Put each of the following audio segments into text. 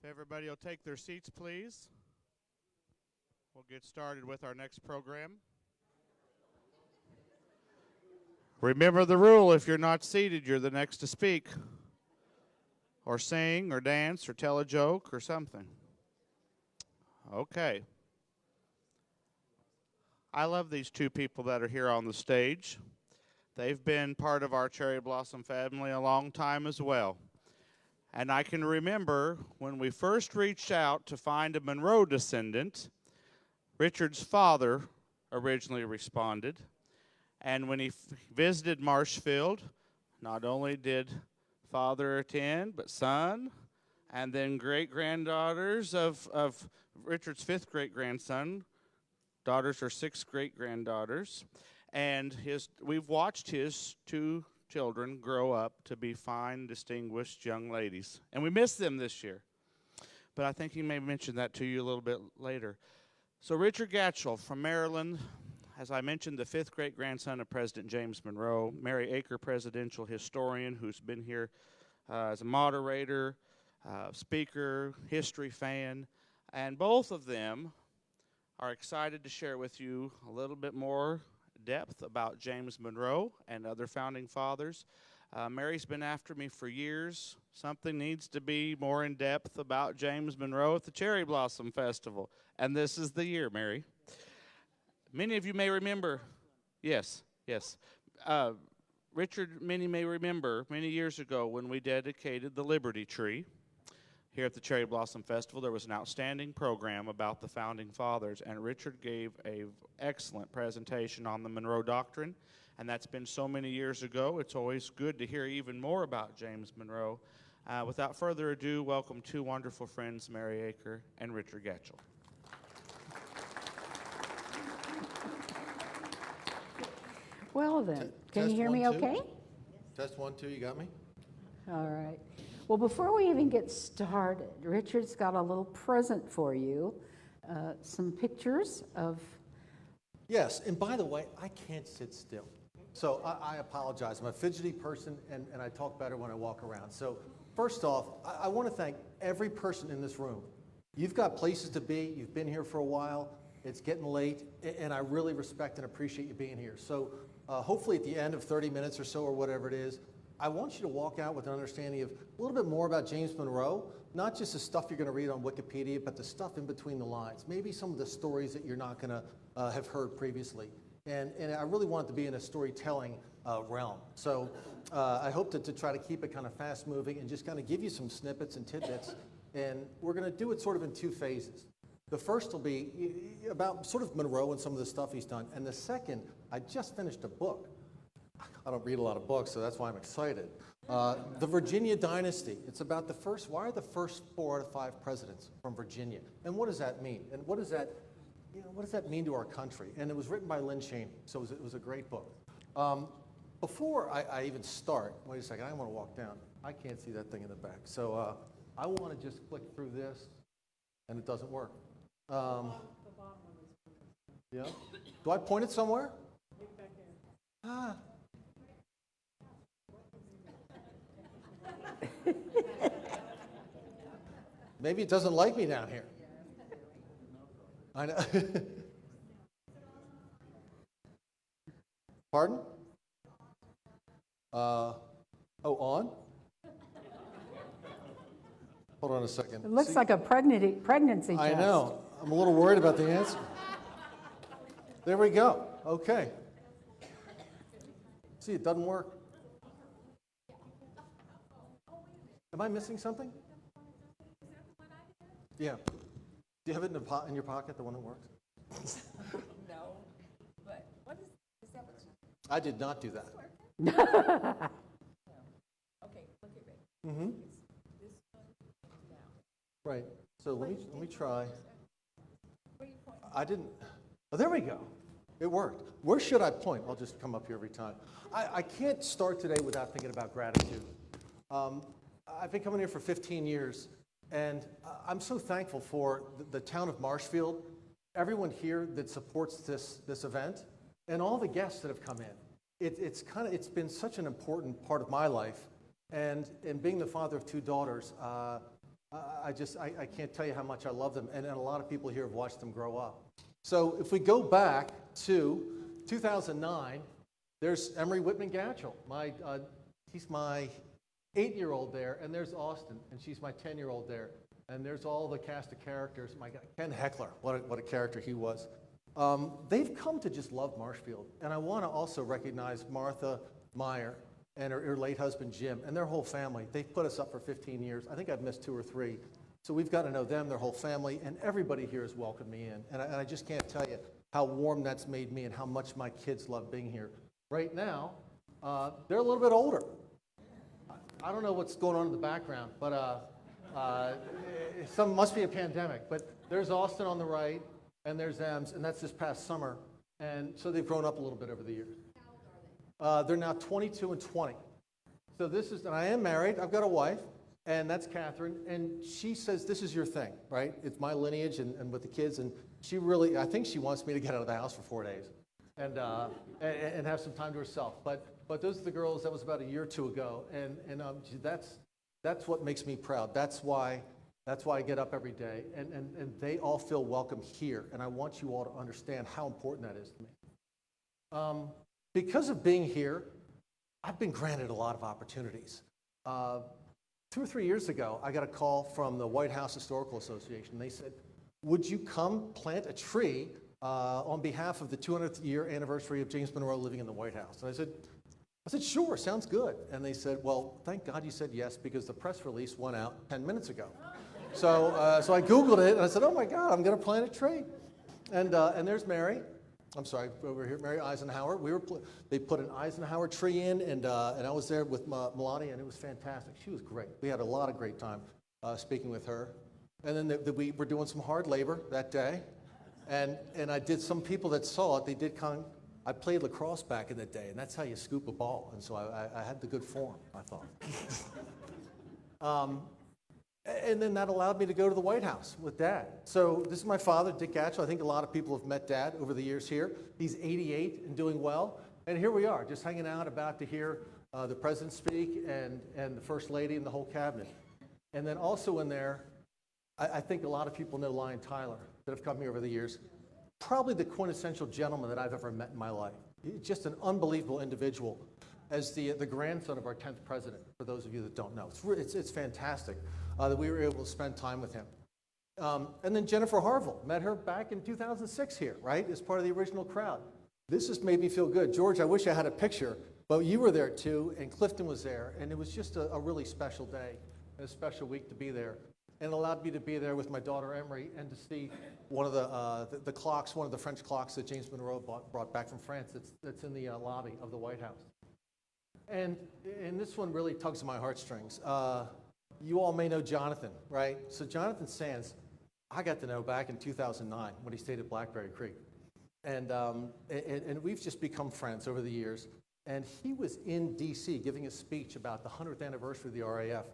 If everybody will take their seats, please. We'll get started with our next program. Remember the rule: if you're not seated, you're the next to speak, or sing, or dance, or tell a joke, or something. Okay. I love these two people that are here on the stage. They've been part of our Cherry Blossom family a long time as well. And I can remember when we first reached out to find a Monroe descendant, Richard's father originally responded. And when he visited Marshfield, not only did father attend, but son, and then great-granddaughters of Richard's fifth great-grandson. Daughters are sixth great-granddaughters. And we've watched his two children grow up to be fine, distinguished young ladies. And we miss them this year. But I think he may mention that to you a little bit later. So Richard Gatchell from Maryland, as I mentioned, the fifth great-grandson of President James Monroe, Mary Achor presidential historian who's been here as a moderator, speaker, history fan. And both of them are excited to share with you a little bit more depth about James Monroe and other founding fathers. Mary's been after me for years. Something needs to be more in depth about James Monroe at the Cherry Blossom Festival. And this is the year, Mary. Many of you may remember, yes. Richard, many may remember many years ago when we dedicated the Liberty Tree. Here at the Cherry Blossom Festival, there was an outstanding program about the Founding Fathers, and Richard gave an excellent presentation on the Monroe Doctrine, and that's been so many years ago. It's always good to hear even more about James Monroe. Without further ado, welcome two wonderful friends, Mary Achor and Richard Gatchell. Well then, can you hear me okay? Test 1, 2, you got me? All right. Well, before we even get started, Richard's got a little present for you, some pictures of... Yes, and by the way, I can't sit still. So I apologize. I'm a fidgety person, and I talk better when I walk around. So first off, I want to thank every person in this room. You've got places to be. You've been here for a while. It's getting late, and I really respect and appreciate you being here. So hopefully at the end of 30 minutes or so, or whatever it is, I want you to walk out with an understanding of a little bit more about James Monroe, not just the stuff you're going to read on Wikipedia, but the stuff in between the lines, maybe some of the stories that you're not going to have heard previously. And I really want it to be in a storytelling realm. So I hope to try to keep it kind of fast moving and just kind of give you some snippets and tidbits. And we're going to do it sort of in two phases. The first will be about sort of Monroe and some of the stuff he's done. And the second, I just finished a book. I don't read a lot of books, so that's why I'm excited. The Virginia Dynasty. It's about why are the first 4 out of 5 presidents from Virginia? And what does that mean? And what does that mean to our country? And it was written by Lynn Cheney, so it was a great book. Before I even start, wait a second, I want to walk down. I can't see that thing in the back. So I want to just click through this, and it doesn't work. Yeah. Do I point it somewhere? Ah. Maybe it doesn't like me down here. I know. Pardon? On? Hold on a second. It looks like a pregnancy test. I know. I'm a little worried about the answer. There we go. Okay. See, it doesn't work. Am I missing something? Yeah. Do you have it in your pocket, the one that works? No, but what is that what you... I did not do that. No. Okay, look at it. Mm-hmm. This one down. Right. So let me try. Where you point? I didn't. Oh, there we go. It worked. Where should I point? I'll just come up here every time. I can't start today without thinking about gratitude. I've been coming here for 15 years, and I'm so thankful for the town of Marshfield, everyone here that supports this event, and all the guests that have come in. It's been such an important part of my life, and being the father of 2 daughters, I can't tell you how much I love them, and a lot of people here have watched them grow up. So if we go back to 2009, there's Emery Whitman Gatchell. He's my 8-year-old there, and there's Austin, and she's my 10-year-old there. And there's all the cast of characters. My God, Ken Heckler, what a character he was. They've come to just love Marshfield. And I want to also recognize Martha Meyer and her late husband, Jim, and their whole family. They've put us up for 15 years. I think I've missed 2 or 3. So we've got to know them, their whole family, and everybody here has welcomed me in. And I just can't tell you how warm that's made me and how much my kids love being here. Right now, they're a little bit older. I don't know what's going on in the background, but some must be a pandemic. But there's Austin on the right, and there's Ems, and that's this past summer. And so they've grown up a little bit over the years. How old are they? They're now 22 and 20. So and I am married. I've got a wife, and that's Catherine. And she says, this is your thing, right? It's my lineage and with the kids. And she really, I think she wants me to get out of the house for 4 days and have some time to herself. But those are the girls. That was about a year or 2 ago, and that's what makes me proud. That's why I get up every day, and they all feel welcome here. And I want you all to understand how important that is to me. Because of being here, I've been granted a lot of opportunities. 2 or 3 years ago, I got a call from the White House Historical Association. They said, "Would you come plant a tree on behalf of the 200th year anniversary of James Monroe living in the White House?" And I said, "Sure, sounds good." And they said, "Well, thank God you said yes, because the press release went out 10 minutes ago." So I Googled it, and I said, "Oh my God, I'm going to plant a tree." And there's Mary. I'm sorry, over here, Mary Eisenhower. They put an Eisenhower tree in, and I was there with Melania, and it was fantastic. She was great. We had a lot of great time speaking with her. And then we were doing some hard labor that day, and I did. Some people that saw it, they did I played lacrosse back in the day, and that's how you scoop a ball. And so I had the good form, I thought. And then that allowed me to go to the White House with Dad. So this is my father, Dick Gatchell. I think a lot of people have met Dad over the years here. He's 88 and doing well. And here we are, just hanging out, about to hear the President speak and the First Lady and the whole cabinet. And then also in there, I think a lot of people know Lion Tyler that have come here over the years. Probably the quintessential gentleman that I've ever met in my life. He's just an unbelievable individual, as the grandson of our 10th president, for those of you that don't know. It's fantastic that we were able to spend time with him. And then Jennifer Harville, met her back in 2006 here, right, as part of the original crowd. This just made me feel good. George, I wish I had a picture, but you were there too, and Clifton was there, and it was just a really special day, and a special week to be there. And it allowed me to be there with my daughter Emery and to see one of the clocks, one of the French clocks that James Monroe brought back from France that's in the lobby of the White House. And this one really tugs at my heartstrings. You all may know Jonathan, right? So Jonathan Sands, I got to know back in 2009 when he stayed at Blackberry Creek. And we've just become friends over the years. And he was in D.C. giving a speech about the 100th anniversary of the RAF.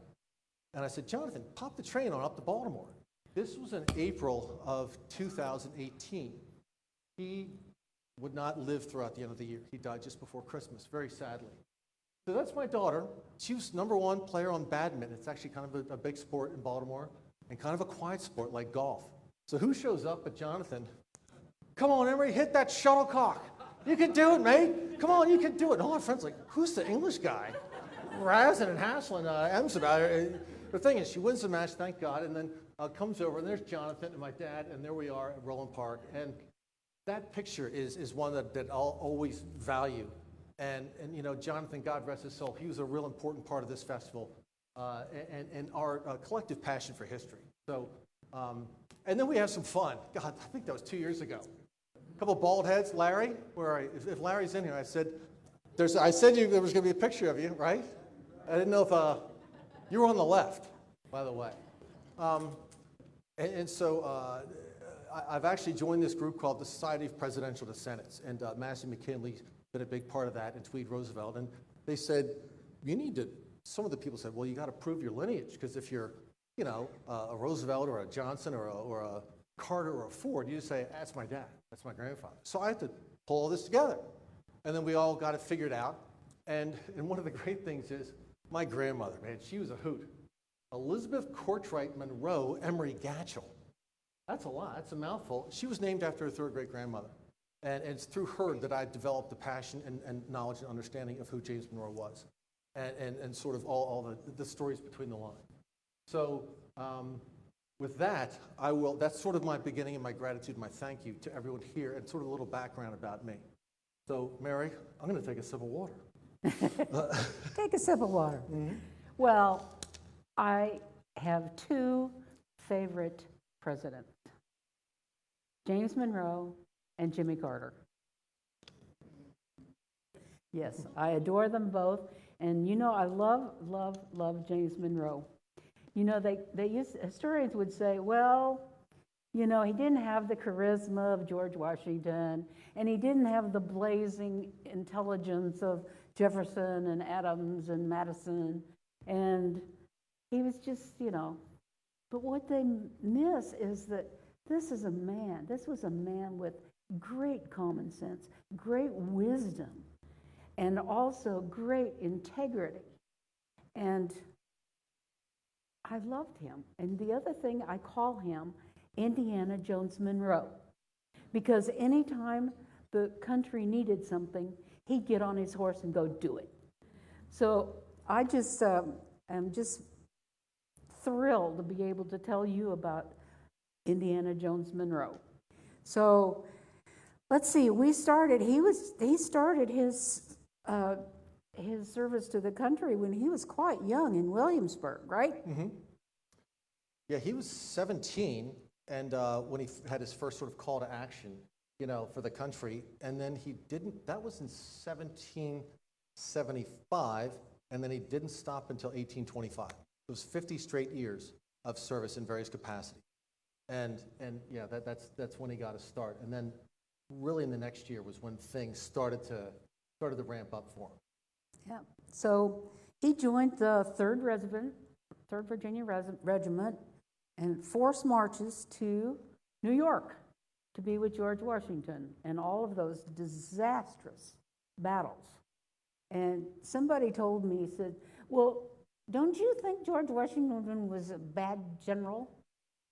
And I said, "Jonathan, pop the train on up to Baltimore." This was in April of 2018. He would not live throughout the end of the year. He died just before Christmas, very sadly. So that's my daughter. She was #1 player on badminton. It's actually kind of a big sport in Baltimore, and kind of a quiet sport like golf. So who shows up but Jonathan? "Come on, Emery, hit that shuttlecock. You can do it, mate. Come on, you can do it." And all our friends like, "Who's the English guy?" Razzing and hassling Ems about it. The thing is, she wins the match, thank God, and then comes over, and there's Jonathan and my dad, and there we are at Roland Park. And that picture is one that I'll always value. And you know, Jonathan, God rest his soul, he was a real important part of this festival and our collective passion for history. So, and then we have some fun. God, I think that was 2 years ago. A couple of bald heads. Larry, if Larry's in here, I said there was going to be a picture of you, right? I didn't know if you were on the left, by the way. So I've actually joined this group called the Society of Presidential Descendants, and Massey McKinley's been a big part of that, and Tweed Roosevelt. And they said, some of the people said, well, you got to prove your lineage, because if you're, a Roosevelt or a Johnson or a Carter or a Ford, you just say, that's my dad, that's my grandfather. So I had to pull all this together. And then we all got it figured out. And one of the great things is, my grandmother, man, she was a hoot. Elizabeth Cortright Monroe Emery Gatchell. That's a lot. That's a mouthful. She was named after her third great-grandmother. And it's through her that I developed the passion and knowledge and understanding of who James Monroe was and sort of all the stories between the lines. So with that, that's sort of my beginning and my gratitude, my thank you to everyone here and sort of a little background about me. So Mary, I'm going to take a sip of water. Take a sip of water. Well, I have two favorite presidents, James Monroe and Jimmy Carter. Yes, I adore them both. And you know, I love James Monroe. You know, historians would say, well, you know, he didn't have the charisma of George Washington, and he didn't have the blazing intelligence of Jefferson and Adams and Madison, and he was just, you know, but what they miss is that this was a man with great common sense, great wisdom, and also great integrity. And I loved him. And the other thing, I call him Indiana Jones Monroe, because anytime the country needed something, he'd get on his horse and go do it. So I just am just thrilled to be able to tell you about Indiana Jones Monroe. So let's see, he started his service to the country when he was quite young in Williamsburg, right? Mm-hmm. Yeah, he was 17, and when he had his first sort of call to action, you know, for the country, and then that was in 1775, and then he didn't stop until 1825. It was 50 straight years of service in various capacities. And yeah, that's when he got his start. And then really in the next year was when things started to ramp up for him. Yeah. So he joined the 3rd Virginia Regiment and forced marches to New York to be with George Washington and all of those disastrous battles. And somebody told me, he said, well, don't you think George Washington was a bad general?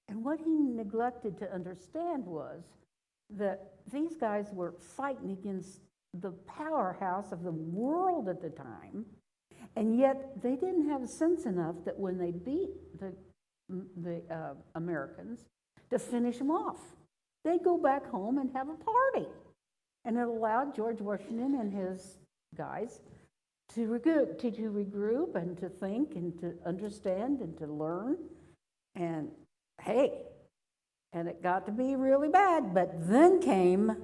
And what he neglected to understand was that these guys were fighting against the powerhouse of the world at the time, and yet they didn't have sense enough that when they beat the Americans to finish them off, they'd go back home and have a party. And it allowed George Washington and his guys to regroup and to think and to understand and to learn. And hey, and it got to be really bad, but then came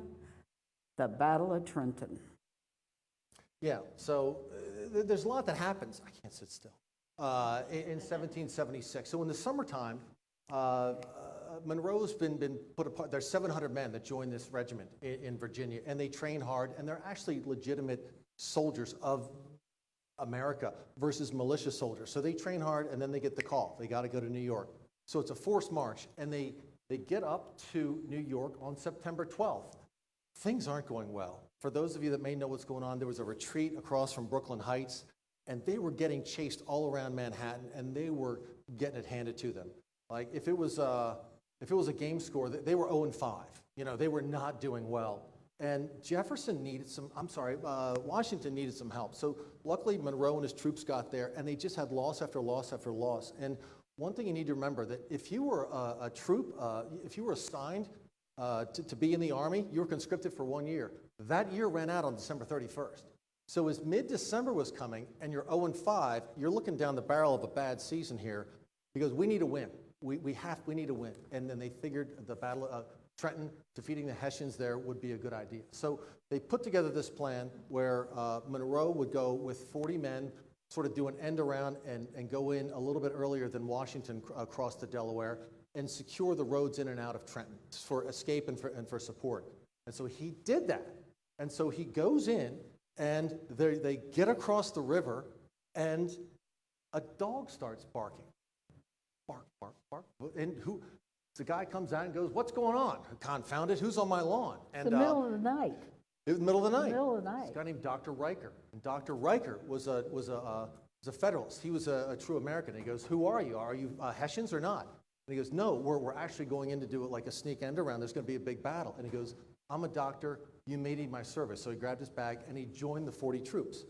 the Battle of Trenton. Yeah, so there's a lot that happens. I can't sit still. In 1776. So in the summertime, Monroe's been put apart. There's 700 men that join this regiment in Virginia, and they train hard, and they're actually legitimate soldiers of America versus militia soldiers. So they train hard, and then they get the call. They got to go to New York. So it's a forced march, and they get up to New York on September 12th. Things aren't going well. For those of you that may know what's going on, there was a retreat across from Brooklyn Heights, and they were getting chased all around Manhattan, and they were getting it handed to them. Like if it was a game score, they were 0-5. You know, they were not doing well. And Washington needed some help. So luckily Monroe and his troops got there, and they just had loss after loss after loss. And one thing you need to remember, that if you were a troop, if you were assigned to be in the Army, you were conscripted for 1 year. That year ran out on December 31st. So as mid-December was coming and you're 0-5, you're looking down the barrel of a bad season here, because we need to win. We need to win. And then they figured the Battle of Trenton, defeating the Hessians there, would be a good idea. So they put together this plan where Monroe would go with 40 men, sort of do an end around and go in a little bit earlier than Washington across the Delaware, and secure the roads in and out of Trenton for escape and for support. And so he did that. And so he goes in, and they get across the river, and a dog starts barking. Bark, bark, bark. And the guy comes out and goes, "What's going on? Confound it, who's on my lawn?" And It's the middle of the night. it was the middle of the night. Middle of the night. This guy named Dr. Riker. And Dr. Riker was a was a Federalist. He was a true American. He goes, who are you? Are you Hessians or not? And he goes, no, we're actually going in to do it like a sneak end around. There's going to be a big battle. And he goes, I'm a doctor. You may need my service. So he grabbed his bag and he joined the 40 troops.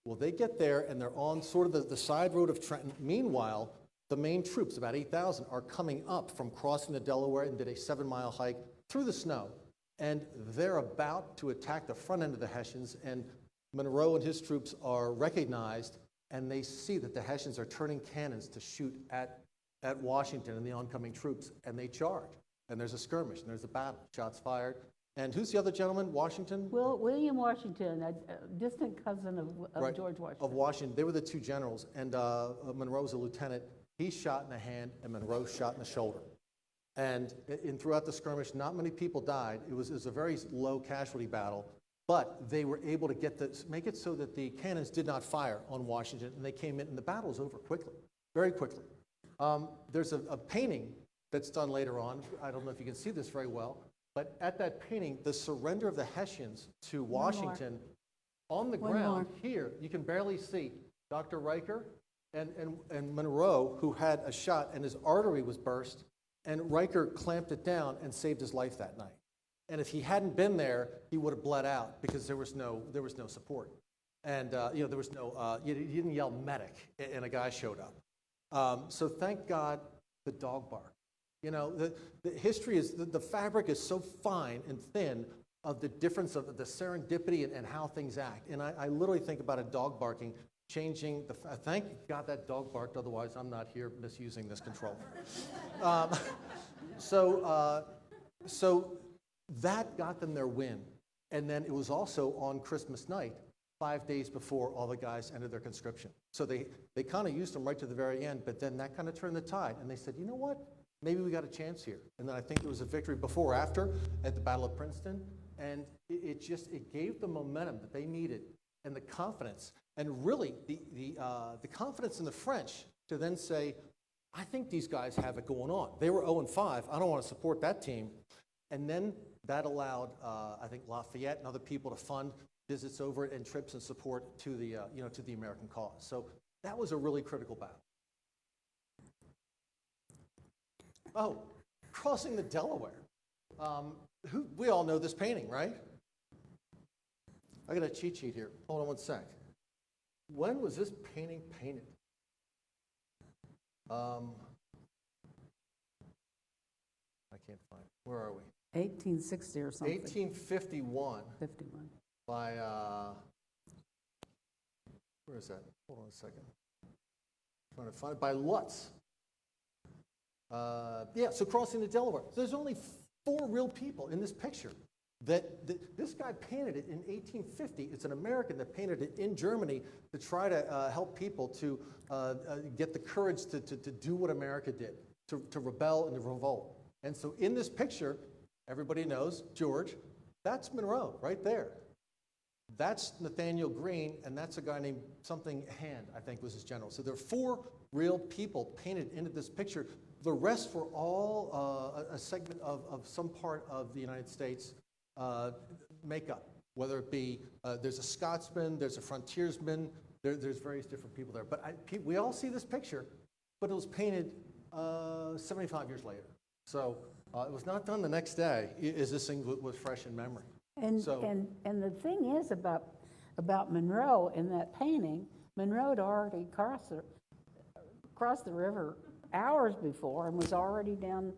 Well, they get there and they're on sort of the side road of Trenton. Meanwhile, the main troops, about 8,000, are coming up from crossing the Delaware and did a 7-mile hike through the snow. And they're about to attack the front end of the Hessians, and Monroe and his troops are recognized, and they see that the Hessians are turning cannons to shoot at Washington and the oncoming troops, and they charge. And there's a skirmish, and there's a battle, shots fired. And who's the other gentleman, Washington? William Washington, a distant cousin of Right, George Washington. Of Washington. They were the two generals, and Monroe was a lieutenant. He's shot in the hand, and Monroe shot in the shoulder. And throughout the skirmish, not many people died. It was a very low casualty battle, but they were able to make it so that the cannons did not fire on Washington, and they came in, and the battle was over quickly, very quickly. There's a painting that's done later on. I don't know if you can see this very well, but at that painting, the surrender of the Hessians to Washington, on the ground here, you can barely see Dr. Riker and Monroe, who had a shot and his artery was burst, and Riker clamped it down and saved his life that night. And if he hadn't been there, he would have bled out because there was no support. And there was no, you didn't yell medic, and a guy showed up. So thank God the dog bark. You know, the history is, the fabric is so fine and thin of the difference of the serendipity and how things act. And I literally think about a dog barking changing thank God that dog barked, otherwise I'm not here misusing this control. So that got them their win. And then it was also on Christmas night, 5 days before all the guys ended their conscription. So they kind of used them right to the very end, but then that kind of turned the tide. And they said, you know what? Maybe we got a chance here. And then I think there was a victory before or after at the Battle of Princeton. And it gave the momentum that they needed and the confidence. And really, the confidence in the French to then say, I think these guys have it going on. They were 0-5. I don't want to support that team. And then that allowed, I think, Lafayette and other people to fund visits over it and trips and support to the American cause. So that was a really critical battle. Oh, crossing the Delaware. We all know this painting, right? I got a cheat sheet here. Hold on one sec. When was this painting painted? I can't find it. Where are we? 1860 or something. 1851 51. by, where is that? Hold on a second. Trying to find it, by Lutz. So crossing the Delaware. So there's only 4 real people in this picture. This guy painted it in 1850. It's an American that painted it in Germany to try to help people to get the courage to do what America did, to rebel and to revolt. And so in this picture, everybody knows George. That's Monroe right there. That's Nathaniel Greene, and that's a guy named something Hand, I think was his general. So there are 4 real people painted into this picture. The rest were all a segment of some part of the United States makeup, whether it be there's a Scotsman, there's a frontiersman, there's various different people there. But we all see this picture, but it was painted 75 years later. So it was not done the next day, as this thing was fresh in memory. And the thing is about Monroe in that painting, Monroe had already crossed the river hours before and was already down,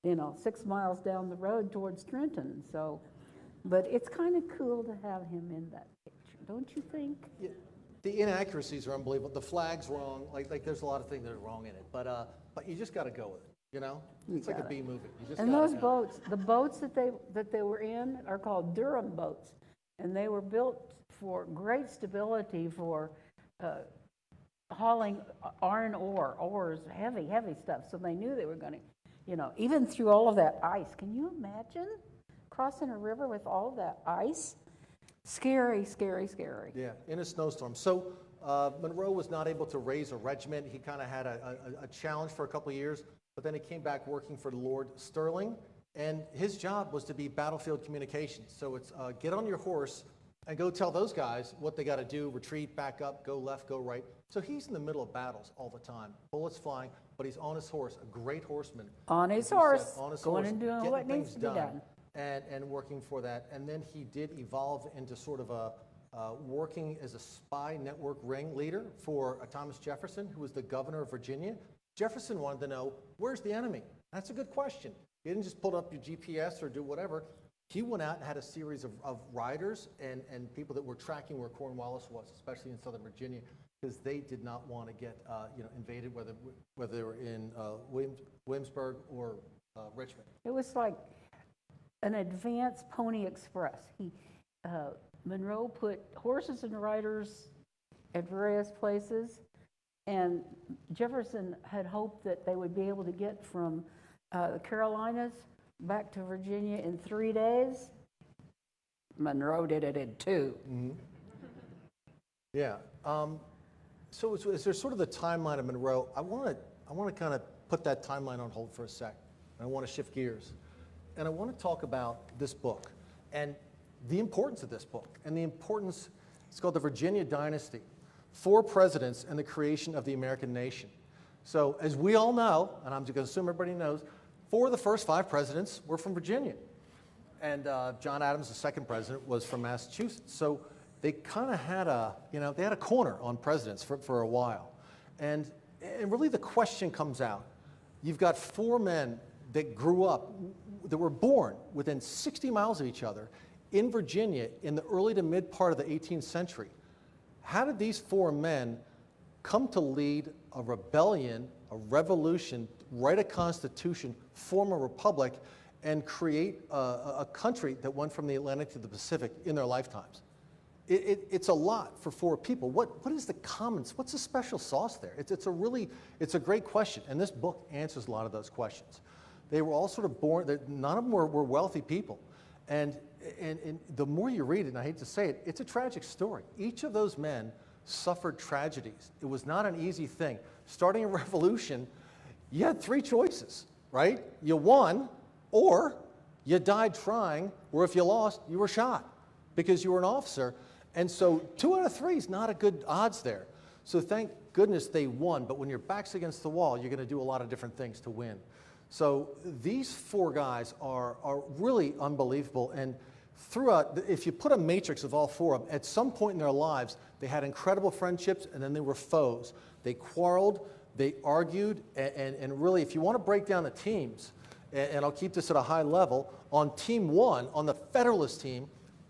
6 miles down the road towards Trenton. So, but it's kind of cool to have him in that picture, don't you think? Yeah, the inaccuracies are unbelievable. The flag's wrong. Like there's a lot of things that are wrong in it. But you just got to go with it. It's like a B movie. You just and gotta those boats, the boats that they were in are called Durham boats, and they were built for great stability for hauling iron ores, heavy stuff. So they knew they were going to, even through all of that ice. Can you imagine crossing a river with all that ice? Scary, scary, scary. Yeah, in a snowstorm. So Monroe was not able to raise a regiment. He kind of had a challenge for a couple of years, but then he came back working for Lord Stirling, and his job was to be battlefield communications. So it's get on your horse and go tell those guys what they got to do, retreat, back up, go left, go right. So he's in the middle of battles all the time, bullets flying, but he's on his horse, a great horseman. On his as you horse, said, on his going horse, and doing getting what needs things to be done. and working for that. And then he did evolve into sort of a working as a spy network ringleader for Thomas Jefferson, who was the governor of Virginia. Jefferson wanted to know, where's the enemy? That's a good question. He didn't just pull up your GPS or do whatever. He went out and had a series of riders and people that were tracking where Cornwallis was, especially in Southern Virginia, because they did not want to get invaded, whether they were in Williamsburg or Richmond. It was like an advanced Pony Express. Monroe put horses and riders at various places, and Jefferson had hoped that they would be able to get from the Carolinas back to Virginia in 3 days. Monroe did it in 2. Mm-hmm. Yeah. So is there sort of the timeline of Monroe? I want to kind of put that timeline on hold for a sec. I want to shift gears. And I want to talk about this book and the importance of this book and the importance, it's called The Virginia Dynasty, 4 presidents and the creation of the American nation. So as we all know, and I'm going to assume everybody knows, 4 of the first 5 presidents were from Virginia. And John Adams, the second president, was from Massachusetts. So they kind of had they had a corner on presidents for a while. And really the question comes out. You've got 4 men that grew up, that were born within 60 miles of each other in Virginia in the early to mid part of the 18th century. How did these 4 men come to lead a rebellion, a revolution, write a constitution, form a republic, and create a country that went from the Atlantic to the Pacific in their lifetimes? It's a lot for 4 people. What is the commons? What's the special sauce there? It's a great question, and this book answers a lot of those questions. They were all sort of born, none of them were wealthy people. And the more you read it, and I hate to say it, it's a tragic story. Each of those men suffered tragedies. It was not an easy thing. Starting a revolution, you had 3 choices, right? You won, or you died trying, or if you lost, you were shot because you were an officer. And so 2 out of 3 is not a good odds there. So thank goodness they won, but when your back's against the wall, you're going to do a lot of different things to win. So these 4 guys are really unbelievable. And throughout, if you put a matrix of all 4 of them, at some point in their lives, they had incredible friendships, and then they were foes. They quarreled, they argued, and really, if you want to break down the teams, and I'll keep this at a high level, on Team 1, on the Federalist team,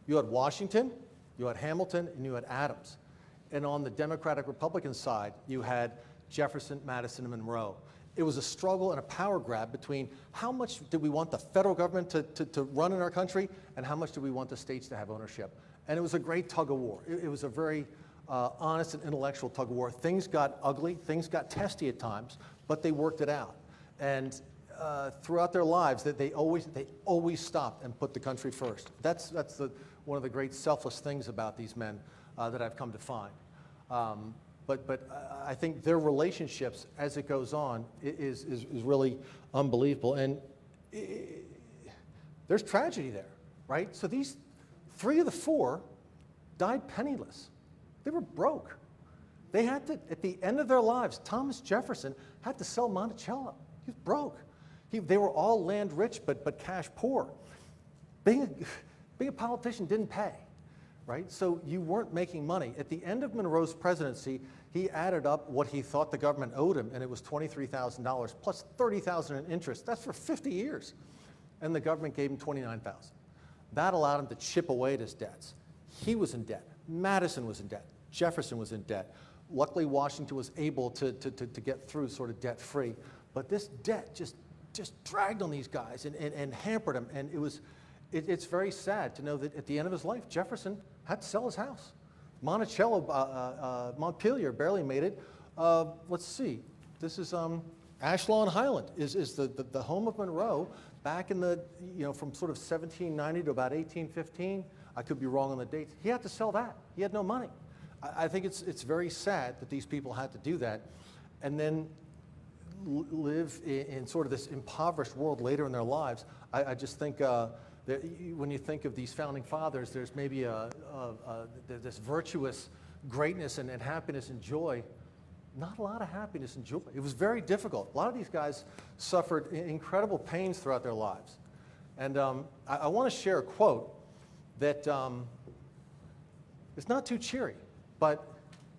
you had Washington, you had Hamilton, and you had Adams. And on the Democratic-Republican side, you had Jefferson, Madison, and Monroe. It was a struggle and a power grab between how much did we want the federal government to run in our country and how much do we want the states to have ownership. And it was a great tug of war. It was a very honest and intellectual tug of war. Things got ugly, things got testy at times, but they worked it out. And throughout their lives, they always stopped and put the country first. That's one of the great selfless things about these men that I've come to find. But I think their relationships, as it goes on, is really unbelievable. And there's tragedy there, right? So these 3 of the 4 died penniless. They were broke. They had to, at the end of their lives, Thomas Jefferson had to sell Monticello. He was broke. They were all land rich, but cash poor. Being a politician didn't pay, right? So you weren't making money. At the end of Monroe's presidency, he added up what he thought the government owed him, and it was $23,000 plus $30,000 in interest. That's for 50 years. And the government gave him $29,000. That allowed him to chip away at his debts. He was in debt. Madison was in debt. Jefferson was in debt. Luckily, Washington was able to get through sort of debt-free. But this debt just dragged on these guys and hampered them. And it's very sad to know that at the end of his life, Jefferson had to sell his house. Monticello, Montpelier barely made it. Let's see. This is Ashlaw and Highland is the home of Monroe back in the, from sort of 1790 to about 1815. I could be wrong on the dates. He had to sell that. He had no money. I think it's very sad that these people had to do that and then live in sort of this impoverished world later in their lives. I just think that When you think of these founding fathers, there's maybe this virtuous greatness and happiness and joy. Not a lot of happiness and joy. It was very difficult. A lot of these guys suffered incredible pains throughout their lives. And I want to share a quote that is not too cheery, but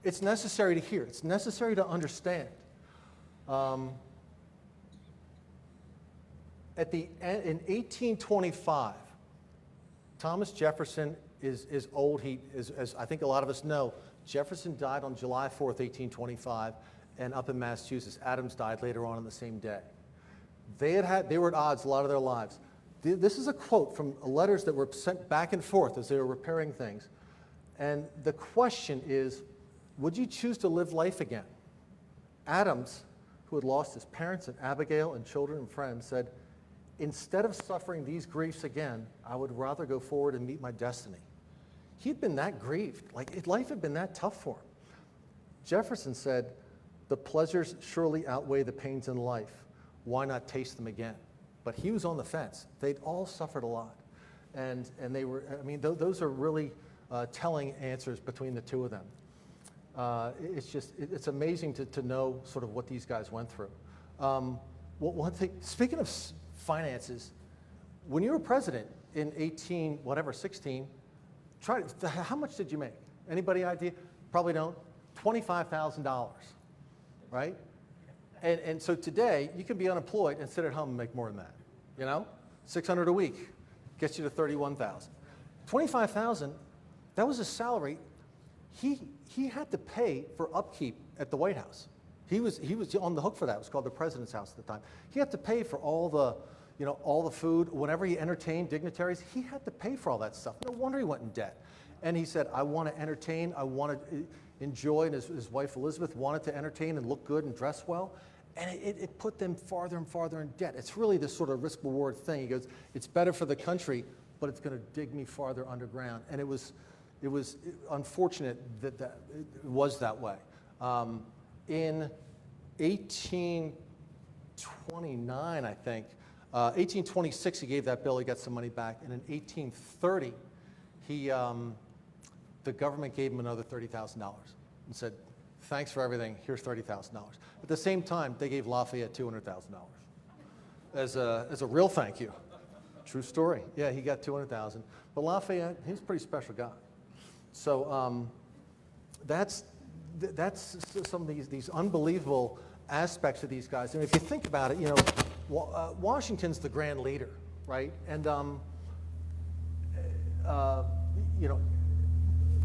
it's necessary to hear. It's necessary to understand. In 1825, Thomas Jefferson is old. As I think a lot of us know, Jefferson died on July 4th, 1825, and up in Massachusetts, Adams died later on the same day. They were at odds a lot of their lives. This is a quote from letters that were sent back and forth as they were repairing things. And the question is, would you choose to live life again? Adams, who had lost his parents and Abigail and children and friends, said, instead of suffering these griefs again, I would rather go forward and meet my destiny. He'd been that grieved. Life had been that tough for him. Jefferson said, the pleasures surely outweigh the pains in life. Why not taste them again? But he was on the fence. They'd all suffered a lot. And they were, those are really telling answers between the two of them. It's amazing to know sort of what these guys went through. One thing, speaking of finances, when you were president in 16, how much did you make? Anybody idea? Probably don't. $25,000, right? And so today, you can be unemployed and sit at home and make more than that. You know, $600 a week gets you to $31,000. $25,000, that was his salary. He had to pay for upkeep at the White House. He was on the hook for that. It was called the President's House at the time. He had to pay for all the food. Whenever he entertained dignitaries, he had to pay for all that stuff. No wonder he went in debt. And he said, I want to entertain, I want to enjoy, and his wife Elizabeth wanted to entertain and look good and dress well. And it put them farther and farther in debt. It's really this sort of risk-reward thing. He goes, it's better for the country, but it's going to dig me farther underground. And it was unfortunate that it was that way. In 1829, I think, 1826, he gave that bill, he got some money back. And in 1830, the government gave him another $30,000 and said, thanks for everything, here's $30,000. At the same time, they gave Lafayette $200,000 as a real thank you. True story. Yeah, he got $200,000. But Lafayette, he's a pretty special guy. So that's some of these unbelievable aspects of these guys. And if you think about it, Washington's the grand leader, right? And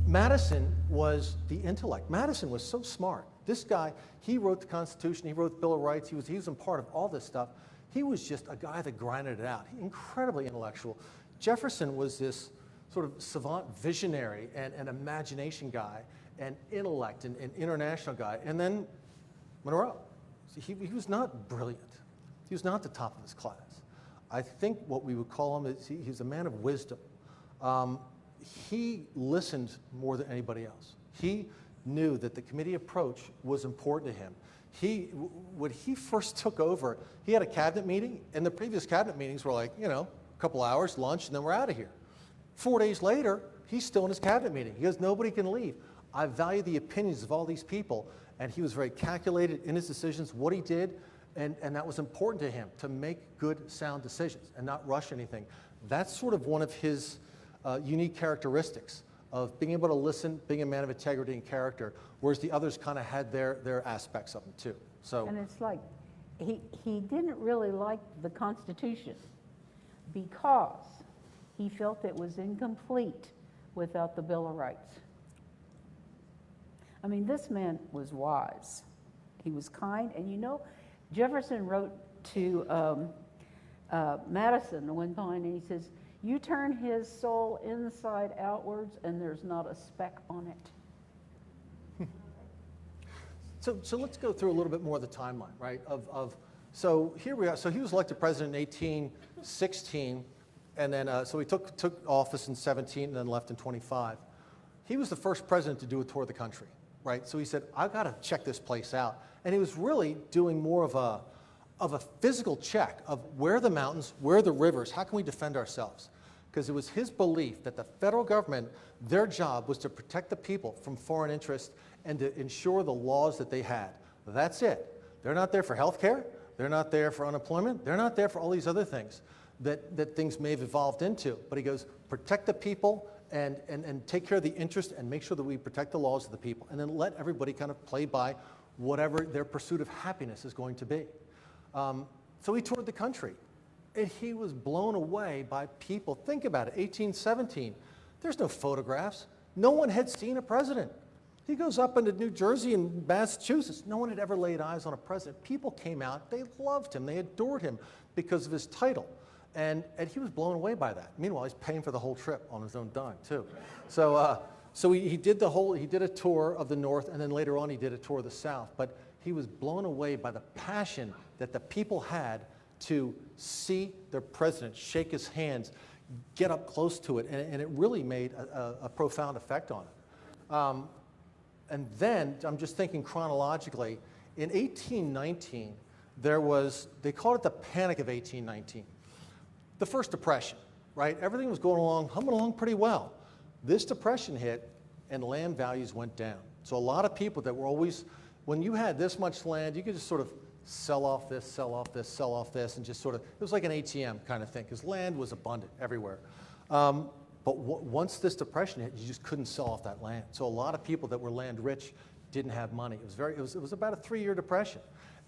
Madison was the intellect. Madison was so smart. This guy, he wrote the Constitution, he wrote the Bill of Rights, he was a part of all this stuff. He was just a guy that grinded it out. Incredibly intellectual. Jefferson was this sort of savant visionary and imagination guy and intellect and international guy. And then Monroe. He was not brilliant. He was not the top of his class. I think what we would call him is he's a man of wisdom. He listened more than anybody else. He knew that the committee approach was important to him. When he first took over, he had a cabinet meeting, and the previous cabinet meetings were like, a couple hours, lunch, and then we're out of here. 4 days later, he's still in his cabinet meeting. He goes, nobody can leave. I value the opinions of all these people, and he was very calculated in his decisions, what he did, and that was important to him, to make good, sound decisions and not rush anything. That's sort of one of his unique characteristics of being able to listen, being a man of integrity and character, whereas the others kind of had their aspects of him too. So, and it's like he didn't really like the Constitution because he felt it was incomplete without the Bill of Rights. I mean, this man was wise. He was kind, and Jefferson wrote to Madison one time, and he says, you turn his soul inside outwards, and there's not a speck on it. So let's go through a little bit more of the timeline, right? So here we are. So he was elected president in 1816, and then so he took office in 17 and then left in 25. He was the first president to do a tour of the country, right? So he said, I've got to check this place out. And he was really doing more of a physical check of where are the mountains, where are the rivers, how can we defend ourselves? because it was his belief that the federal government, their job was to protect the people from foreign interests and to ensure the laws that they had. That's it. They're not there for health care. They're not there for unemployment. They're not there for all these other things that things may have evolved into. But he goes, protect the people and take care of the interest and make sure that we protect the laws of the people. And then let everybody kind of play by whatever their pursuit of happiness is going to be. So he toured the country. And he was blown away by people. Think about it, 1817. There's no photographs. No one had seen a president. He goes up into New Jersey and Massachusetts. No one had ever laid eyes on a president. People came out. They loved him. They adored him because of his title. And he was blown away by that. Meanwhile, he's paying for the whole trip on his own dime, too. So he did a tour of the North, and then later on he did a tour of the South. But he was blown away by the passion that the people had to see their president shake his hands, get up close to it, and it really made a profound effect on him. And then, I'm just thinking chronologically, in 1819, they called it the Panic of 1819. The first depression, right? Everything was humming along pretty well. This depression hit, and land values went down. So a lot of people that were always, when you had this much land, you could just sort of sell off this, sell off this, sell off this, and just sort of, it was like an ATM kind of thing, because land was abundant everywhere. But once this depression hit, you just couldn't sell off that land. So a lot of people that were land rich didn't have money. It was about a 3-year depression.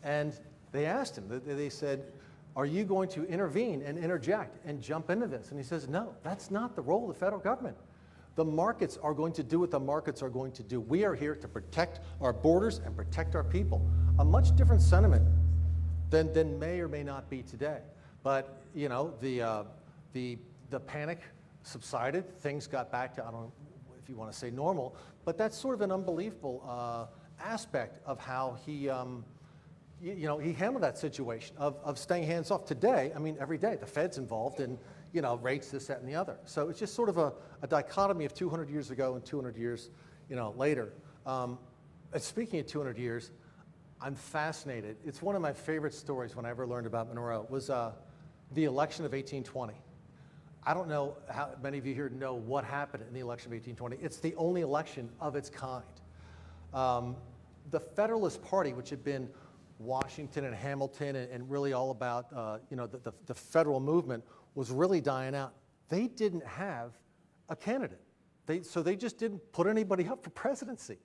And they asked him, they said, are you going to intervene and interject and jump into this? And he says, no, that's not the role of the federal government. The markets are going to do what the markets are going to do. We are here to protect our borders and protect our people. A much different sentiment than may or may not be today. But, you know, the panic subsided. Things got back to, I don't know if you want to say normal, but that's sort of an unbelievable aspect of how he handled that situation of staying hands off. Today, I mean, every day, the Fed's involved in, rates, this, that, and the other. So it's just sort of a dichotomy of 200 years ago and 200 years, later. And speaking of 200 years, I'm fascinated. It's one of my favorite stories when I ever learned about Monroe, was the election of 1820. I don't know how many of you here know what happened in the election of 1820. It's the only election of its kind. The Federalist Party, which had been Washington and Hamilton and really all about the federal movement, was really dying out. They didn't have a candidate. So they just didn't put anybody up for presidency.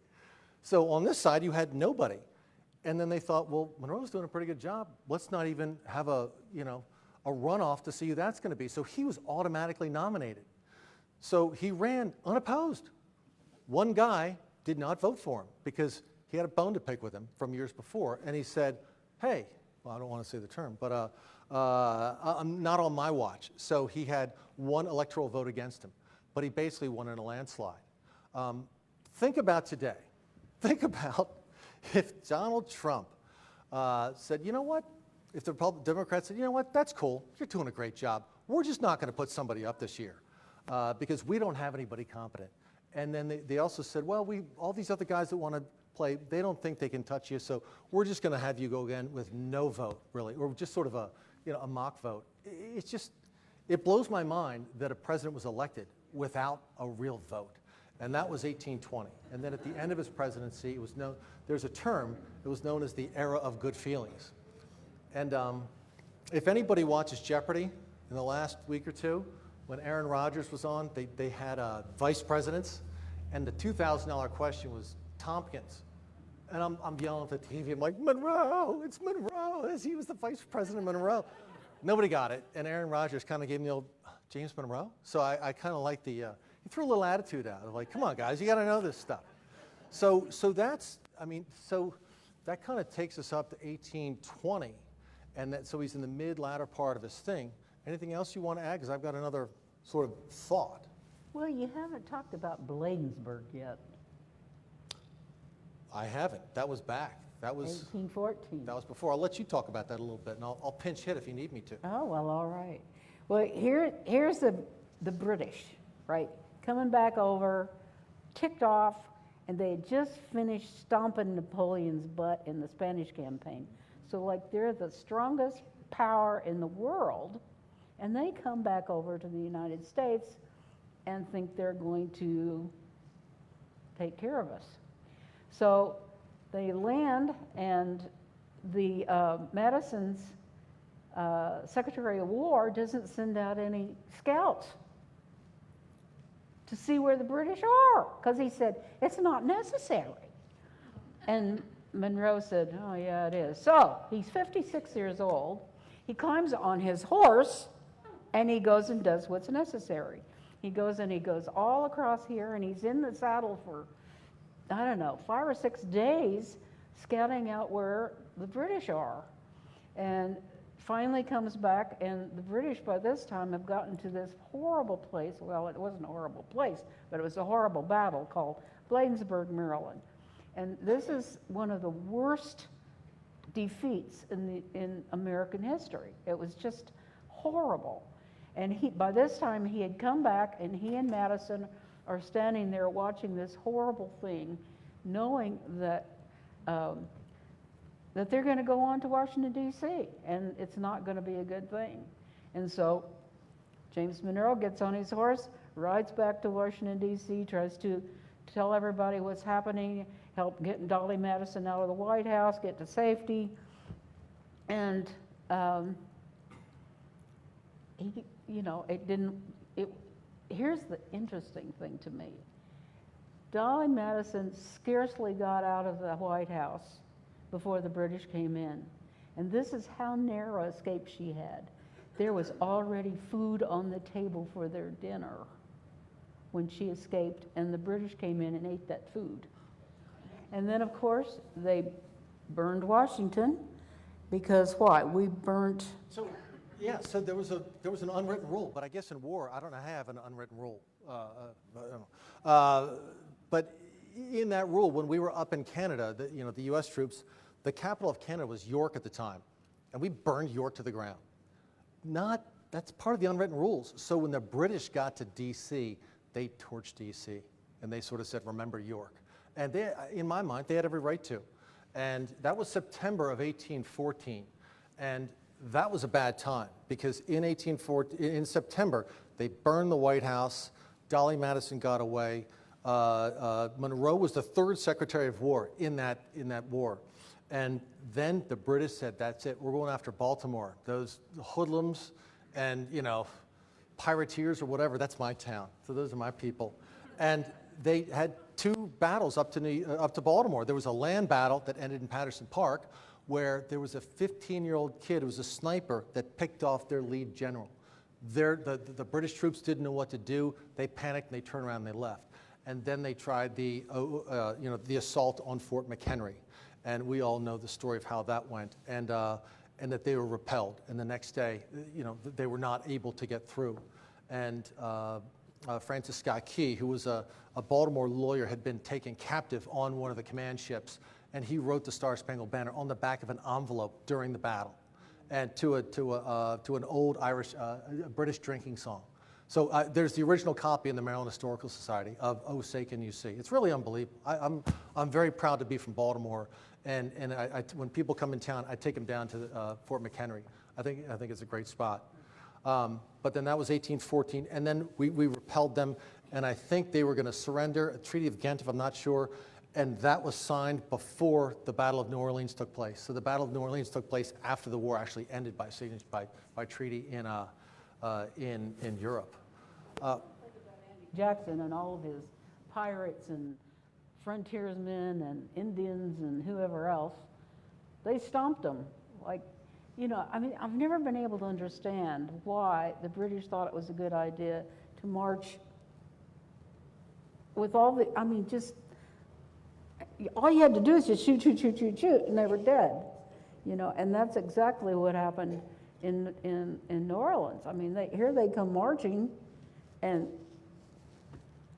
So on this side, you had nobody. And then they thought, well, Monroe's doing a pretty good job. Let's not even have a runoff to see who that's going to be. So he was automatically nominated. So he ran unopposed. One guy did not vote for him because he had a bone to pick with him from years before. And he said, hey, well, I don't want to say the term, but I'm not on my watch. So he had one electoral vote against him. But he basically won in a landslide. Think about today. Think about if Donald Trump said, you know what? If the Democrats said, you know what, that's cool, you're doing a great job. We're just not going to put somebody up this year because we don't have anybody competent. And then they also said, well, all these other guys that want to play, they don't think they can touch you, so we're just going to have you go again with no vote, really, or just sort of a mock vote. It blows my mind that a president was elected without a real vote. And that was 1820. And then at the end of his presidency, there's a term that was known as the era of good feelings. And if anybody watches Jeopardy in the last week or two, when Aaron Rodgers was on, they had vice presidents, and the $2,000 question was Tompkins. And I'm yelling at the TV, I'm like, Monroe, it's Monroe. He was the vice president of Monroe. Nobody got it, and Aaron Rodgers kind of gave me the old James Monroe. So I kind of like he threw a little attitude out of like, come on, guys, you got to know this stuff. So that kind of takes us up to 1820, and so he's in the latter part of his thing. Anything else you want to add? Because I've got another sort of thought. Well, you haven't talked about Bladensburg yet. I haven't. That was back. That was 1814. That was before. I'll let you talk about that a little bit, and I'll pinch hit if you need me to. Oh, well, all right. Well, here's the British, right, coming back over, ticked off, and they had just finished stomping Napoleon's butt in the Spanish campaign. So, like, they're the strongest power in the world, And they come back over to the United States and think they're going to take care of us. So they land, and the Madison's Secretary of War doesn't send out any scouts to see where the British are, because he said, it's not necessary. And Monroe said, oh yeah, it is. So he's 56 years old. He climbs on his horse, and he goes and does what's necessary. He goes and he goes all across here, and he's in the saddle for, I don't know, 5 or 6 days scouting out where the British are. And finally comes back, and the British by this time have gotten to this horrible place. Well, it wasn't a horrible place, but it was a horrible battle called Bladensburg, Maryland. And this is one of the worst defeats in American history. It was just horrible. And by this time he had come back, and he and Madison are standing there watching this horrible thing, knowing that that they're going to go on to Washington, D.C., and it's not going to be a good thing. And so James Monroe gets on his horse, rides back to Washington, D.C., tries to tell everybody what's happening, help get Dolly Madison out of the White House, get to safety. And here's the interesting thing to me. Dolly Madison scarcely got out of the White House before the British came in. And this is how narrow escape she had. There was already food on the table for their dinner when she escaped, and the British came in and ate that food. And then, of course, they burned Washington, because why? We burnt. So, yeah, so there was an unwritten rule, but I guess in war, I don't have an unwritten rule. But in that rule, when we were up in Canada, the U.S. troops, the capital of Canada was York at the time, and we burned York to the ground. That's part of the unwritten rules. So when the British got to D.C., they torched D.C., and they sort of said, remember York. And they, in my mind, they had every right to. And that was September of 1814. And that was a bad time, because in September, they burned the White House, Dolly Madison got away, Monroe was the third Secretary of War in that war. And then the British said, that's it, we're going after Baltimore. Those hoodlums and, pirateers or whatever, that's my town. So those are my people. And they had 2 battles up to Baltimore. There was a land battle that ended in Patterson Park, where there was a 15-year-old kid who was a sniper that picked off their lead general. The British troops didn't know what to do. They panicked and they turned around and they left. And then they tried the assault on Fort McHenry. And we all know the story of how that went, and that they were repelled. And the next day, they were not able to get through. And Francis Scott Key, who was a Baltimore lawyer, had been taken captive on one of the command ships, and he wrote the Star-Spangled Banner on the back of an envelope during the battle, and to an old British drinking song. So there's the original copy in the Maryland Historical Society of "Oh, Say Can You See." It's really unbelievable. I'm very proud to be from Baltimore, and when people come in town, I take them down to Fort McHenry. I think it's a great spot. But then that was 1814, and then we repelled them, and I think they were going to surrender. A Treaty of Ghent, if I'm not sure, and that was signed before the Battle of New Orleans took place. So the Battle of New Orleans took place after the war actually ended by signature by treaty in Europe. Jackson and all of his pirates and frontiersmen and Indians and whoever else, they stomped them. I've never been able to understand why the British thought it was a good idea to march with all you had to do is just shoot, and they were dead. And that's exactly what happened in New Orleans. Here they come marching, and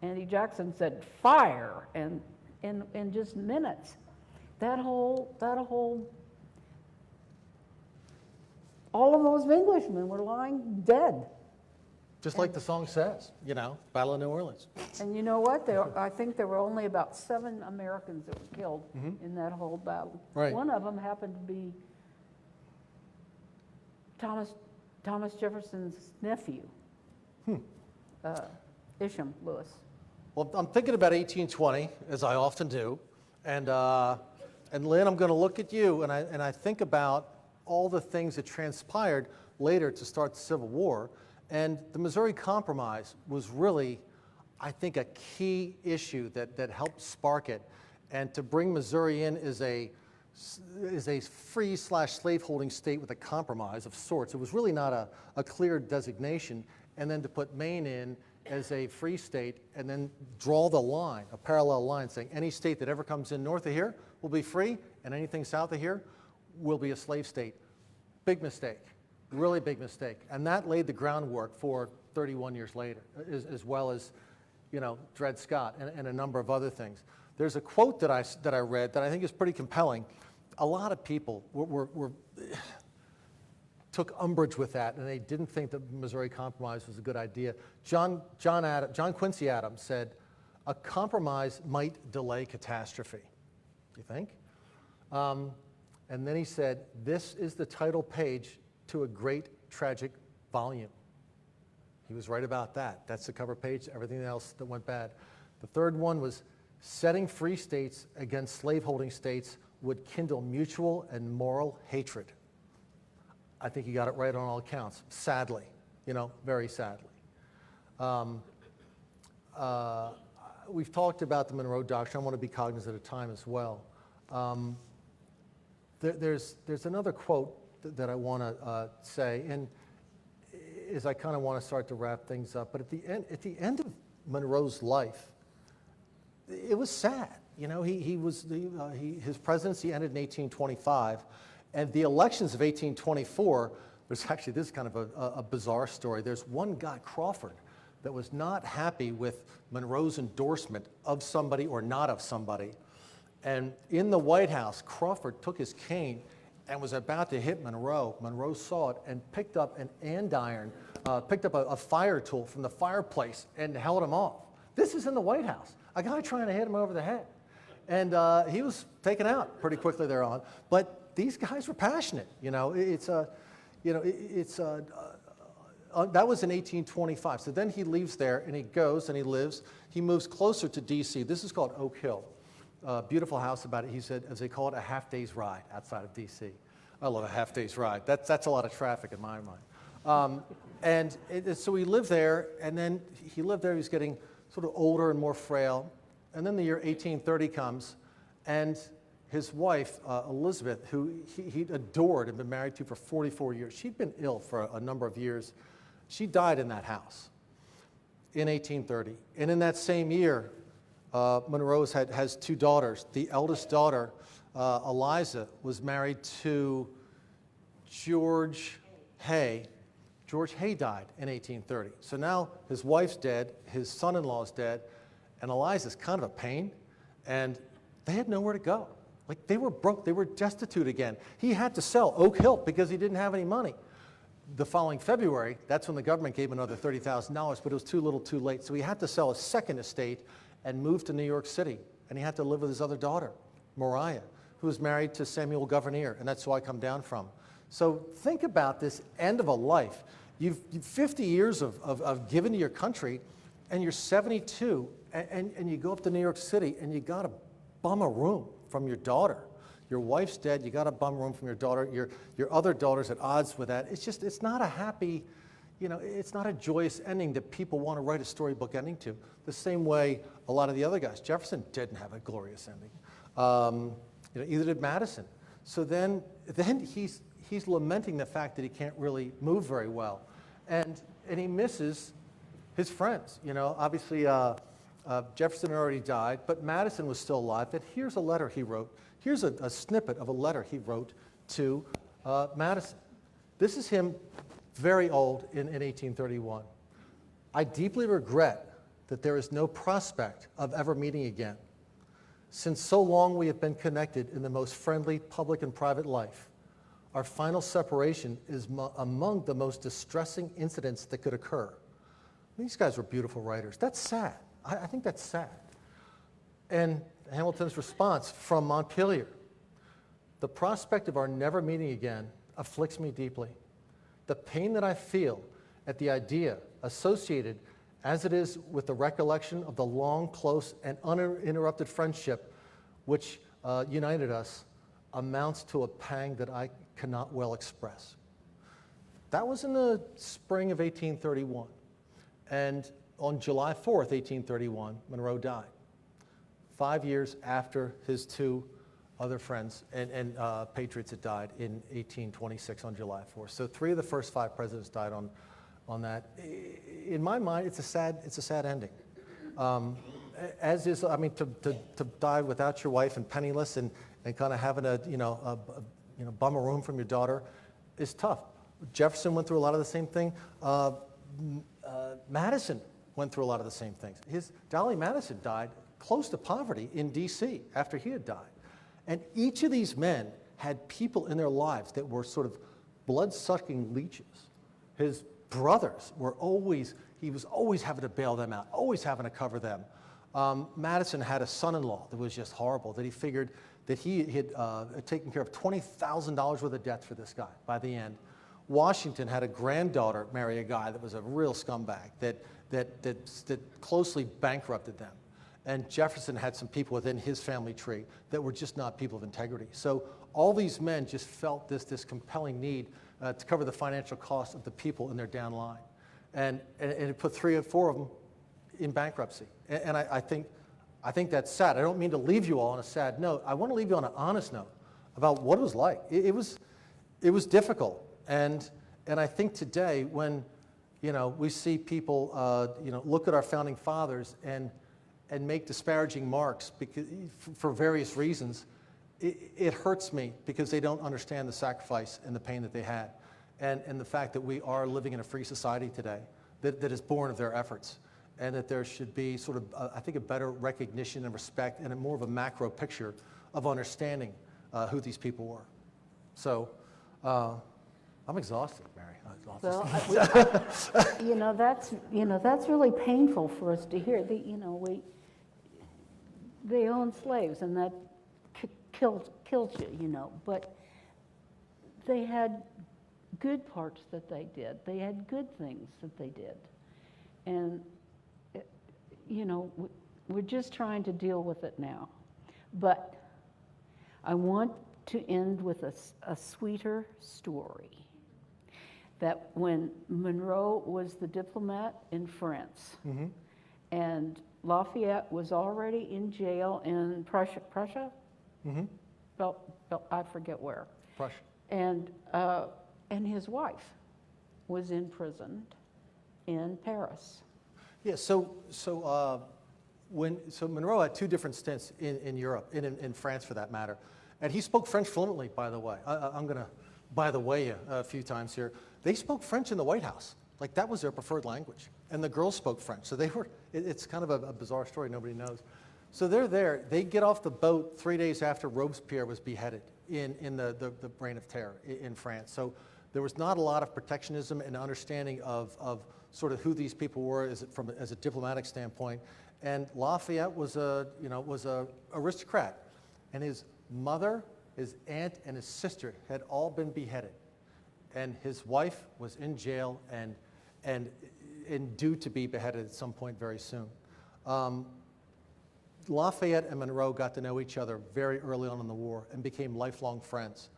Andy Jackson said, fire, and in just minutes, all of those Englishmen were lying dead. Just like the song says, Battle of New Orleans. And you know what? I think there were only about 7 Americans that were killed in that whole battle. Right. One of them happened to be Thomas Thomas Jefferson's nephew, Isham Lewis. Well, I'm thinking about 1820, as I often do, and Lynn, I'm going to look at you, and I think about all the things that transpired later to start the Civil War, and the Missouri Compromise was really, I think, a key issue that helped spark it, and to bring Missouri in as a free/slaveholding state with a compromise of sorts. It was really not a clear designation, and then to put Maine in as a free state and then draw the line, a parallel line, saying any state that ever comes in north of here will be free, and anything south of here will be a slave state. Big mistake, really big mistake. And that laid the groundwork for 31 years later, as well as, Dred Scott and a number of other things. There's a quote that I read that I think is pretty compelling. A lot of people took umbrage with that, and they didn't think that the Missouri Compromise was a good idea. John Quincy Adams said, "A compromise might delay catastrophe." You think? And then he said, "This is the title page to a great tragic volume." He was right about that. That's the cover page, everything else that went bad. The third one was, "Setting free states against slaveholding states would kindle mutual and moral hatred." I think he got it right on all accounts, sadly, very sadly. We've talked about the Monroe Doctrine. I want to be cognizant of time as well. There's another quote that I want to say, and as I kind of want to start to wrap things up, but at the end of Monroe's life, it was sad. His presidency ended in 1825, and the elections of 1824, this is kind of a bizarre story. There's one guy, Crawford, that was not happy with Monroe's endorsement of somebody or not of somebody. And in the White House, Crawford took his cane and was about to hit Monroe. Monroe saw it and picked up an andiron, picked up a fire tool from the fireplace and held him off. This is in the White House. A guy trying to hit him over the head. And he was taken out pretty quickly thereon. But these guys were passionate. That was in 1825. So then he leaves there and he goes and he lives. He moves closer to D.C. This is called Oak Hill. Beautiful house about it. He said, as they call it, a half-day's ride outside of D.C. I love a half-day's ride. That's a lot of traffic in my mind. So he lived there, and then he lived there. He was getting sort of older and more frail. And then the year 1830 comes, and his wife, Elizabeth, who he adored and been married to for 44 years, she'd been ill for a number of years. She died in that house in 1830. And in that same year, Monroe has two daughters. The eldest daughter, Eliza, was married to George Hay. George Hay died in 1830. So now his wife's dead, his son-in-law's dead, and Eliza's kind of a pain, and they had nowhere to go. Like, they were broke, they were destitute again. He had to sell Oak Hill because he didn't have any money. The following February, that's when the government gave him another $30,000, but it was too little too late. So he had to sell his second estate and move to New York City, and he had to live with his other daughter, Mariah, who was married to Samuel Gouverneur, and that's who I come down from. So think about this end of a life. You've 50 years of giving to your country, and you're 72, and you go up to New York City, and you got to bum a room from your daughter. Your wife's dead, you got to bum a room from your daughter. Your other daughter's at odds with that. It's not a happy, it's not a joyous ending that people want to write a storybook ending to. The same way a lot of the other guys. Jefferson didn't have a glorious ending. Either did Madison. So then he's lamenting the fact that he can't really move very well. And he misses his friends. Obviously Jefferson had already died, but Madison was still alive. But here's a letter he wrote. Here's a snippet of a letter he wrote to Madison. This is him very old in 1831. "I deeply regret that there is no prospect of ever meeting again. Since so long we have been connected in the most friendly public and private life, our final separation is among the most distressing incidents that could occur." These guys were beautiful writers. That's sad. I think that's sad. And Hamilton's response from Montpelier: "The prospect of our never meeting again afflicts me deeply. the pain that I feel at the idea associated as it is with the recollection of the long, close, and uninterrupted friendship which united us amounts to a pang that I cannot well express. That was in the spring of 1831. And on July 4th, 1831, Monroe died, 5 years after his two other friends and patriots had died in 1826 on July 4th. So 3 of the first 5 presidents died on that. In my mind, it's a sad ending. As is, I mean, to die without your wife and penniless and kind of having a bum a room from your daughter is tough. Jefferson went through a lot of the same thing. Madison went through a lot of the same things. Dolly Madison died close to poverty in D.C. after he had died. And each of these men had people in their lives that were sort of blood-sucking leeches. His brothers he was always having to bail them out, always having to cover them. Madison had a son-in-law that was just horrible, that he figured that he had taken care of $20,000 worth of debts for this guy by the end. Washington had a granddaughter marry a guy that was a real scumbag that closely bankrupted them. And Jefferson had some people within his family tree that were just not people of integrity. So all these men just felt this compelling need to cover the financial cost of the people in their down line. And it put 3 or 4 of them in bankruptcy. And I think that's sad. I don't mean to leave you all on a sad note. I want to leave you on an honest note about what it was like. It was difficult. And I think today when we see people look at our founding fathers and make disparaging marks for various reasons, it hurts me because they don't understand the sacrifice and the pain that they had, and the fact that we are living in a free society today that is born of their efforts, and that there should be sort of, I think, a better recognition and respect and more of a macro picture of understanding who these people were. So I'm exhausted, Mary. Well, that's really painful for us to hear. They owned slaves, and that killed you, But they had good parts that they did. They had good things that they did, and we're just trying to deal with it now. But I want to end with a sweeter story. That when Monroe was the diplomat in France, Mm-hmm. and Lafayette was already in jail in Prussia? Mm-hmm. I forget where. Prussia. And his wife was imprisoned in Paris. Yeah, so Monroe had 2 different stints in Europe, in France for that matter. And he spoke French fluently, by the way. I'm going to by the way a few times here. They spoke French in the White House. Like, that was their preferred language. And the girls spoke French. So it's kind of a bizarre story nobody knows. So they're there. They get off the boat 3 days after Robespierre was beheaded in the Reign of Terror in France. So there was not a lot of protectionism and understanding of sort of who these people were as a diplomatic standpoint. And Lafayette was a aristocrat. And his mother, his aunt, and his sister had all been beheaded. And his wife was in jail and due to be beheaded at some point very soon. Lafayette and Monroe got to know each other very early on in the war and became lifelong friends,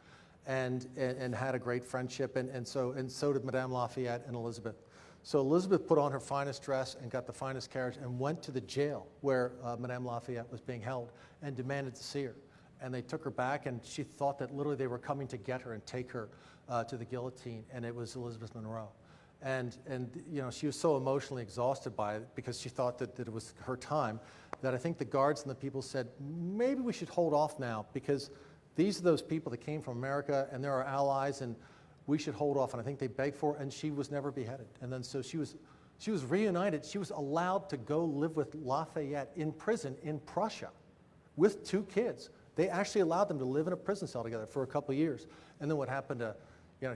and had a great friendship. And so did Madame Lafayette and Elizabeth. So Elizabeth put on her finest dress and got the finest carriage and went to the jail where Madame Lafayette was being held and demanded to see her. And they took her back, and she thought that literally they were coming to get her and take her to the guillotine, and it was Elizabeth Monroe. And she was so emotionally exhausted by it because she thought that it was her time, that I think the guards and the people said, maybe we should hold off now because these are those people that came from America and they're our allies, and we should hold off. And I think they begged for her, and she was never beheaded. And then so she was reunited. She was allowed to go live with Lafayette in prison in Prussia with 2 kids. They actually allowed them to live in a prison cell together for a couple of years. And then what happened to,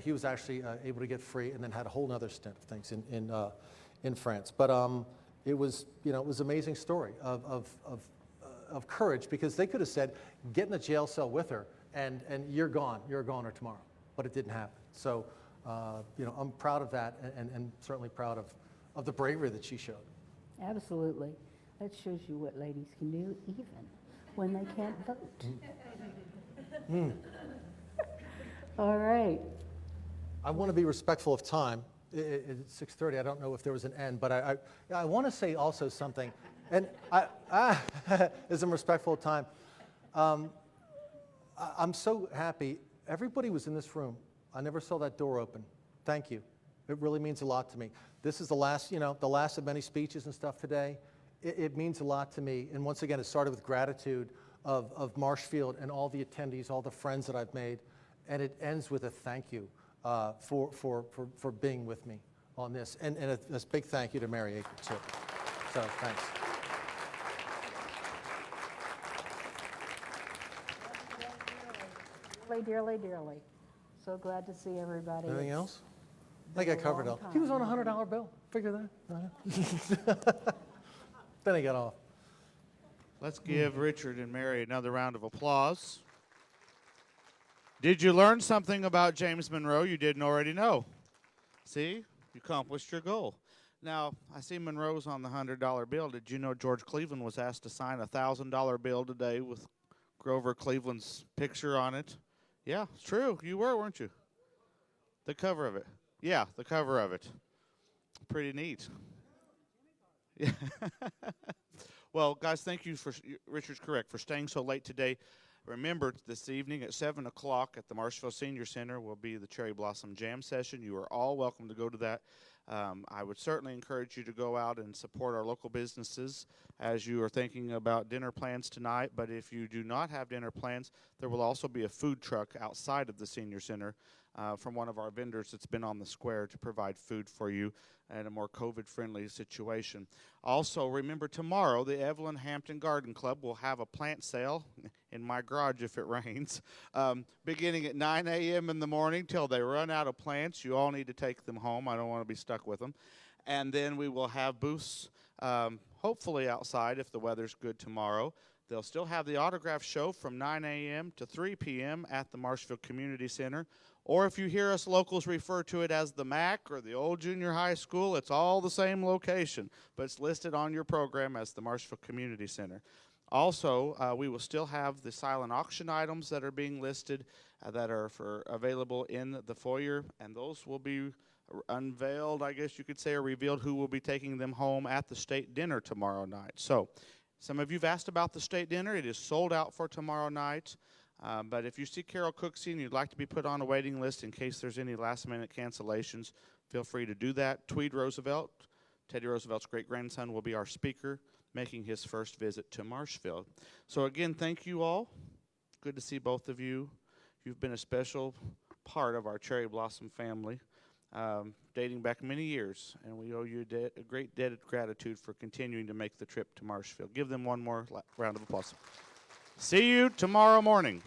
he was actually able to get free and then had a whole other stint of things in France. But it was an amazing story of courage, because they could have said, get in the jail cell with her and you're gone or tomorrow. But it didn't happen. So I'm proud of that and certainly proud of the bravery that she showed. Absolutely. That shows you what ladies can do even when they can't vote. All right. I want to be respectful of time. It's 6:30. I don't know if there was an end, but I want to say also something, and as I'm respectful of time, I'm so happy. Everybody was in this room. I never saw that door open. Thank you. It really means a lot to me. This is the last of many speeches and stuff today. It means a lot to me. And once again, it started with gratitude of Marshfield and all the attendees, all the friends that I've made. And it ends with a thank you for being with me on this. And a big thank you to Mary Achor, too. So thanks. Dearly, dearly, dearly. So glad to see everybody. Anything It's else? I think I been a covered it long all. He was on a time. $100 bill. Figure that. Then he got off. Let's give Richard and Mary another round of applause. Did you learn something about James Monroe you didn't already know? See, you accomplished your goal. Now, I see Monroe's on the $100 bill. Did you know George Cleveland was asked to sign a $1,000 bill today with Grover Cleveland's picture on it? Yeah, it's true. You were, weren't you? The cover of it. Yeah, the cover of it. Pretty neat. Yeah. Well, guys, thank you for, Richard's correct, for staying so late today. Remember, this evening at 7 o'clock at the Marshville Senior Center will be the Cherry Blossom Jam session. You are all welcome to go to that. I would certainly encourage you to go out and support our local businesses as you are thinking about dinner plans tonight. But if you do not have dinner plans, there will also be a food truck outside of the Senior Center from one of our vendors that's been on the square to provide food for you in a more COVID-friendly situation. Also, remember tomorrow, the Evelyn Hampton Garden Club will have a plant sale in my garage if it rains, beginning at 9 a.m. in the morning till they run out of plants. You all need to take them home. I don't want to be stuck with them. And then we will have booths, hopefully outside if the weather's good tomorrow. They'll still have the autograph show from 9 a.m. to 3 p.m. at the Marshville Community Center. Or if you hear us locals refer to it as the MAC or the old junior high school, it's all the same location, but it's listed on your program as the Marshville Community Center. Also, we will still have the silent auction items that are being listed that are available in the foyer, and those will be unveiled, I guess you could say, or revealed who will be taking them home at the state dinner tomorrow night. So, some of you have asked about the state dinner. It is sold out for tomorrow night. But if you see Carol Cooksey and you'd like to be put on a waiting list in case there's any last-minute cancellations, feel free to do that. Tweed Roosevelt, Teddy Roosevelt's great-grandson, will be our speaker, making his first visit to Marshville. So again, thank you all. Good to see both of you. You've been a special part of our Cherry Blossom family, dating back many years, and we owe you a great debt of gratitude for continuing to make the trip to Marshville. Give them one more round of applause. See you tomorrow morning.